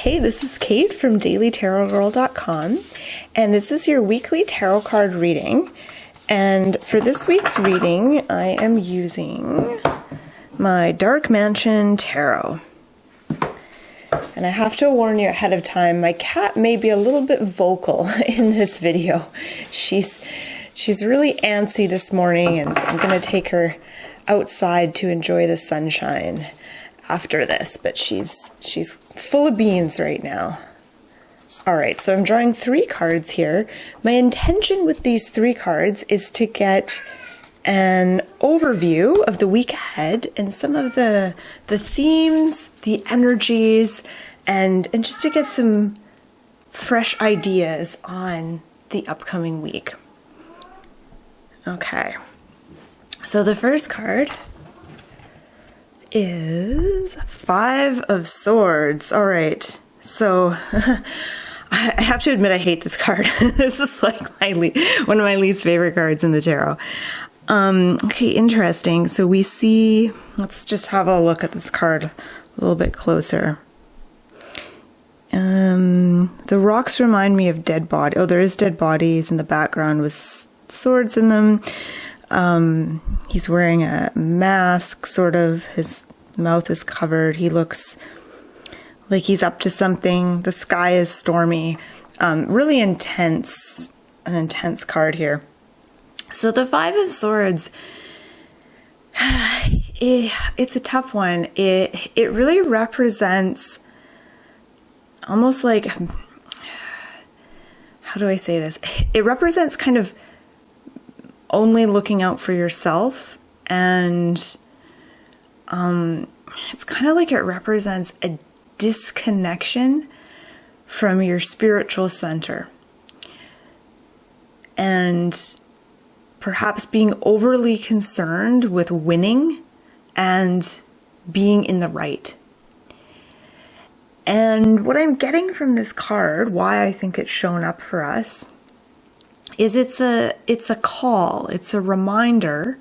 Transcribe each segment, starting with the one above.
Hey, this is Kate from dailytarotgirl.com, and this is your weekly tarot card reading. And for this week's reading, I am using my Dark Mansion Tarot. And I have to warn you ahead of time, my cat may be a little bit vocal in this video. She's really antsy this morning, and I'm going to take her outside to enjoy the sunshine after this, but she's full of beans right now. All right, so I'm drawing 3 cards here. My intention with these 3 cards is to get an overview of the week ahead and some of the themes, the energies, and just to get some fresh ideas on the upcoming week. Okay, so the first card is 5 of Swords. All right, so I have to admit I hate this card. This is like one of my least favorite cards in the tarot. Okay, interesting. So we see, let's just have a look at this card a little bit closer. The rocks remind me of dead body. Oh, there is dead bodies in the background with swords in them. He's wearing a mask, sort of. His mouth is covered. He looks like he's up to something. The sky is stormy. Really intense, an intense card here. So the 5 of Swords, it's a tough one. It really represents almost like, how do I say this? It represents kind of only looking out for yourself, and it's kind of like it represents a disconnection from your spiritual center, and perhaps being overly concerned with winning and being in the right. And what I'm getting from this card, why I think it's shown up for us, is it's a call, it's a reminder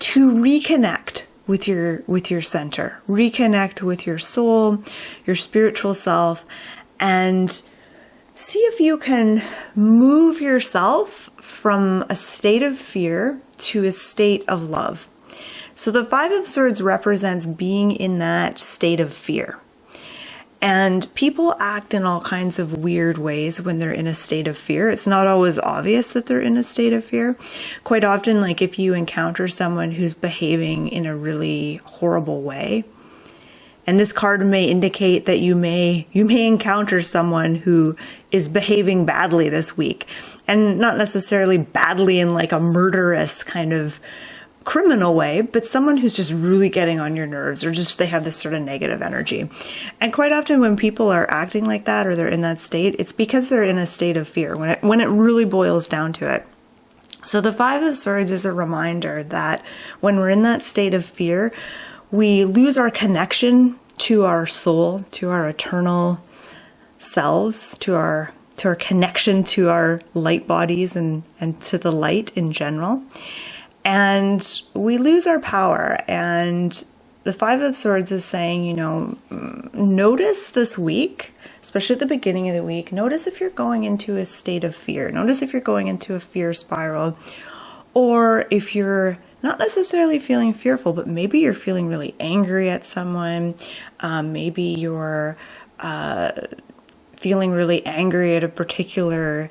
to reconnect with your center, reconnect with your soul, your spiritual self, and see if you can move yourself from a state of fear to a state of love. So the 5 of Swords represents being in that state of fear. And people act in all kinds of weird ways when they're in a state of fear. It's not always obvious that they're in a state of fear. Quite often, like if you encounter someone who's behaving in a really horrible way, and this card may indicate that you may encounter someone who is behaving badly this week, and not necessarily badly in like a murderous kind of criminal way, but someone who's just really getting on your nerves, or just they have this sort of negative energy. And quite often when people are acting like that, or they're in that state, it's because they're in a state of fear, when it really boils down to it. So the 5 of Swords is a reminder that when we're in that state of fear, we lose our connection to our soul, to our eternal selves, to our connection to our light bodies and to the light in general. And we lose our power. And the 5 of Swords is saying, notice this week, especially at the beginning of the week, notice if you're going into a state of fear. Notice if you're going into a fear spiral, or if you're not necessarily feeling fearful, but maybe you're feeling really angry at someone. Maybe you're feeling really angry at a particular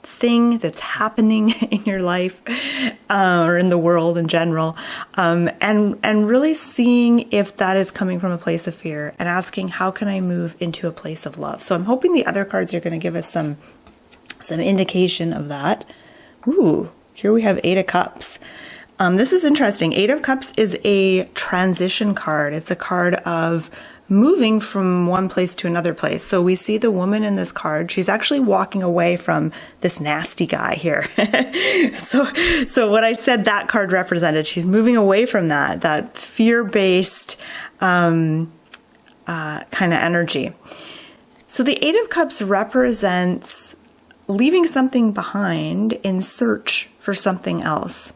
thing that's happening in your life or in the world in general, and really seeing if that is coming from a place of fear, and asking, how can I move into a place of love? So I'm hoping the other cards are going to give us some indication of that. Ooh, here we have 8 of Cups. This is interesting. 8 of Cups is a transition card. It's a card of moving from one place to another place. So we see the woman in this card. She's actually walking away from this nasty guy here. So what I said that card represented, she's moving away from that fear-based kind of energy. So the 8 of Cups represents leaving something behind in search for something else.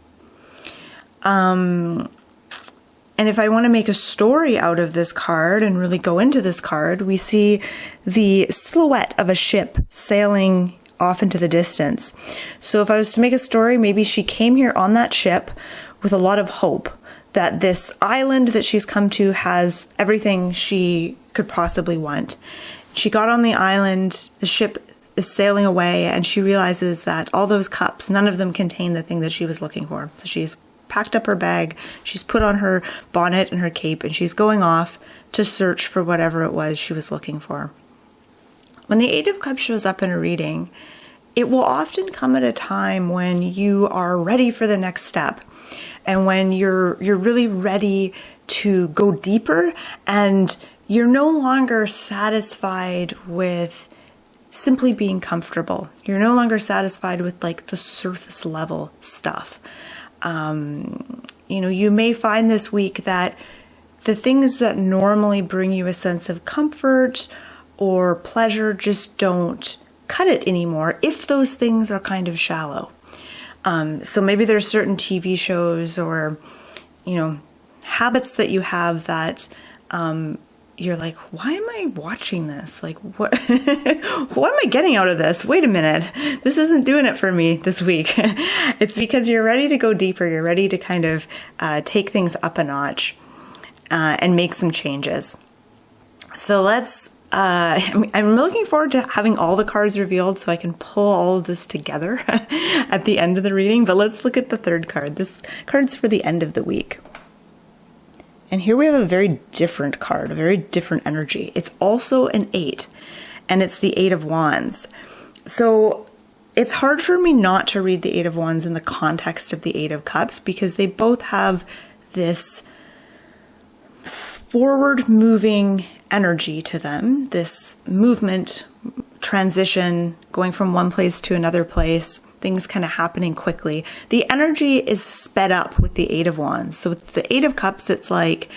And if I want to make a story out of this card and really go into this card, we see the silhouette of a ship sailing off into the distance. So if I was to make a story, maybe she came here on that ship with a lot of hope that this island that she's come to has everything she could possibly want. She got on the island, the ship is sailing away, and she realizes that all those cups, none of them contain the thing that she was looking for. So she's packed up her bag, she's put on her bonnet and her cape, and she's going off to search for whatever it was she was looking for. When the Eight of Cups shows up in a reading, it will often come at a time when you are ready for the next step, and when you're really ready to go deeper, and you're no longer satisfied with simply being comfortable. You're no longer satisfied with like the surface level stuff. You may find this week that the things that normally bring you a sense of comfort or pleasure just don't cut it anymore if those things are kind of shallow. So maybe there's certain TV shows or, habits that you have that you're like, why am I watching this? Like, what am I getting out of this? Wait a minute. This isn't doing it for me this week. It's because you're ready to go deeper. You're ready to kind of take things up a notch and make some changes. So I'm looking forward to having all the cards revealed so I can pull all of this together at the end of the reading. But let's look at the third card. This card's for the end of the week. And here we have a very different card, a very different energy. It's also an 8, and it's the 8 of Wands. So it's hard for me not to read the 8 of Wands in the context of the 8 of Cups, because they both have this forward-moving energy to them, this movement, transition, going from one place to another place, things kind of happening quickly. The energy is sped up with the 8 of Wands. So with the 8 of Cups, it's like,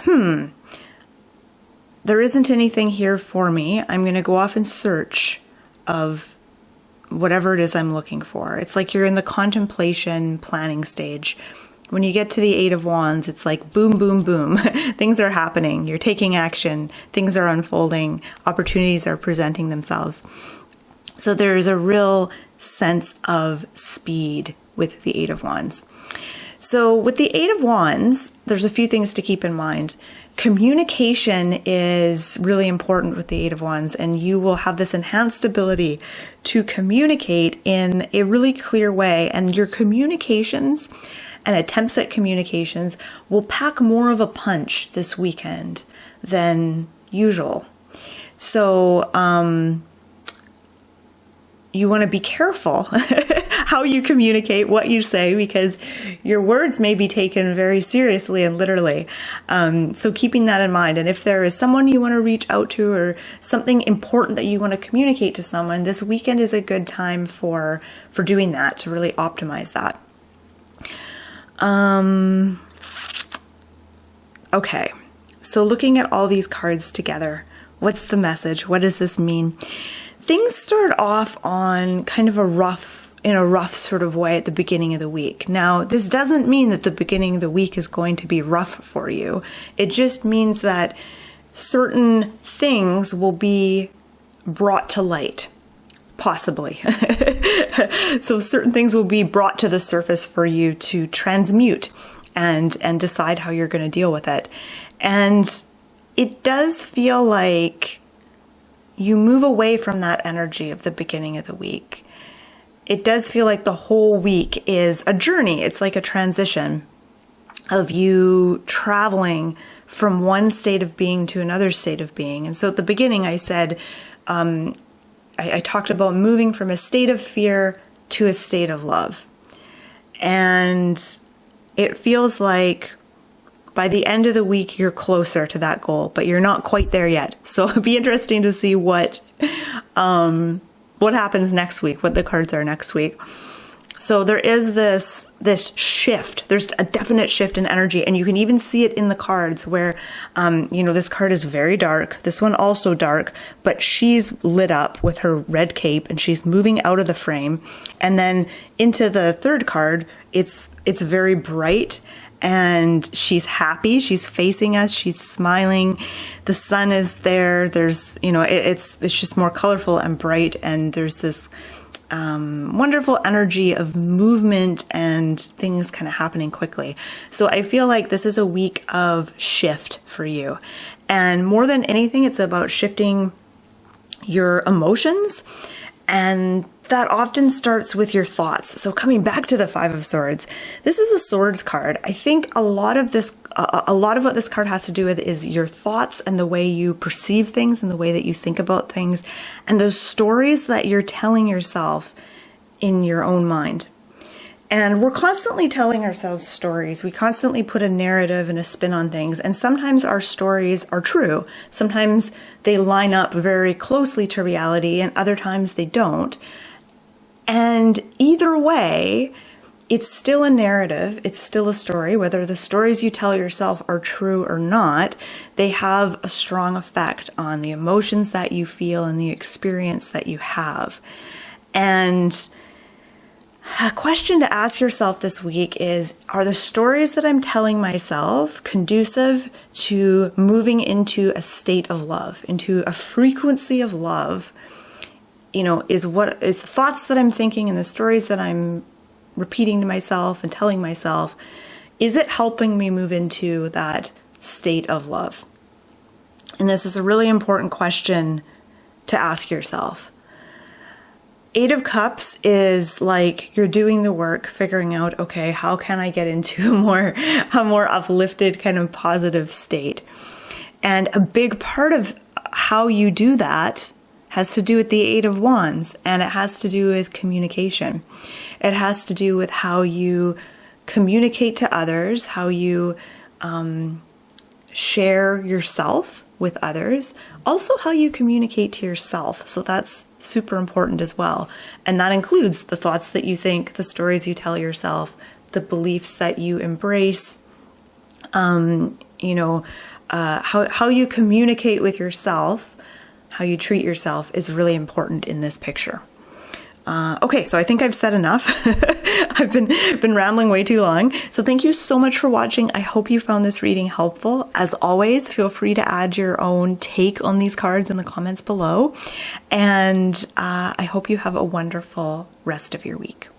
there isn't anything here for me. I'm going to go off in search of whatever it is I'm looking for. It's like you're in the contemplation planning stage. When you get to the 8 of Wands, it's like boom, boom, boom. Things are happening. You're taking action. Things are unfolding. Opportunities are presenting themselves. So there's a real sense of speed with the 8 of Wands. So with the 8 of Wands, there's a few things to keep in mind. Communication is really important with the 8 of Wands, and you will have this enhanced ability to communicate in a really clear way. And your communications and attempts at communications will pack more of a punch this weekend than usual. So, you want to be careful how you communicate, what you say, because your words may be taken very seriously and literally. So keeping that in mind. And if there is someone you want to reach out to or something important that you want to communicate to someone, this weekend is a good time for doing that, to really optimize that. Okay, so looking at all these cards together, what's the message? What does this mean? Things start off on kind of a rough sort of way at the beginning of the week. Now, this doesn't mean that the beginning of the week is going to be rough for you. It just means that certain things will be brought to light, possibly. So certain things will be brought to the surface for you to transmute and decide how you're going to deal with it. And it does feel like you move away from that energy of the beginning of the week. It does feel like the whole week is a journey. It's like a transition of you traveling from one state of being to another state of being. And so at the beginning I said, I talked about moving from a state of fear to a state of love. And it feels like by the end of the week, you're closer to that goal, but you're not quite there yet. So it'll be interesting to see what happens next week, what the cards are next week. So there is this shift. There's a definite shift in energy, and you can even see it in the cards where, this card is very dark. This one also dark, but she's lit up with her red cape, and she's moving out of the frame. And then into the third card, it's very bright, and she's happy. She's facing us. She's smiling. The sun is there. There's, it's just more colorful and bright. And there's this wonderful energy of movement and things kind of happening quickly. So I feel like this is a week of shift for you. And more than anything, it's about shifting your emotions. And that often starts with your thoughts. So coming back to the Five of Swords, this is a swords card. I think a lot of what this card has to do with is your thoughts and the way you perceive things and the way that you think about things and those stories that you're telling yourself in your own mind. And we're constantly telling ourselves stories. We constantly put a narrative and a spin on things. And sometimes our stories are true. Sometimes they line up very closely to reality, and other times they don't. And either way, it's still a narrative. It's still a story. Whether the stories you tell yourself are true or not, they have a strong effect on the emotions that you feel and the experience that you have. And a question to ask yourself this week is, are the stories that I'm telling myself conducive to moving into a state of love, into a frequency of love? Is the thoughts that I'm thinking and the stories that I'm repeating to myself and telling myself, is it helping me move into that state of love? And this is a really important question to ask yourself. Eight of Cups is like you're doing the work, figuring out, okay, how can I get into a more uplifted kind of positive state? And a big part of how you do that has to do with the Eight of Wands, and it has to do with communication. It has to do with how you communicate to others, how you share yourself with others, also how you communicate to yourself. So that's super important as well. And that includes the thoughts that you think, the stories you tell yourself, the beliefs that you embrace, how you communicate with yourself, how you treat yourself is really important in this picture. Okay, so I think I've said enough. I've been rambling way too long. So thank you so much for watching. I hope you found this reading helpful. As always, feel free to add your own take on these cards in the comments below. And I hope you have a wonderful rest of your week.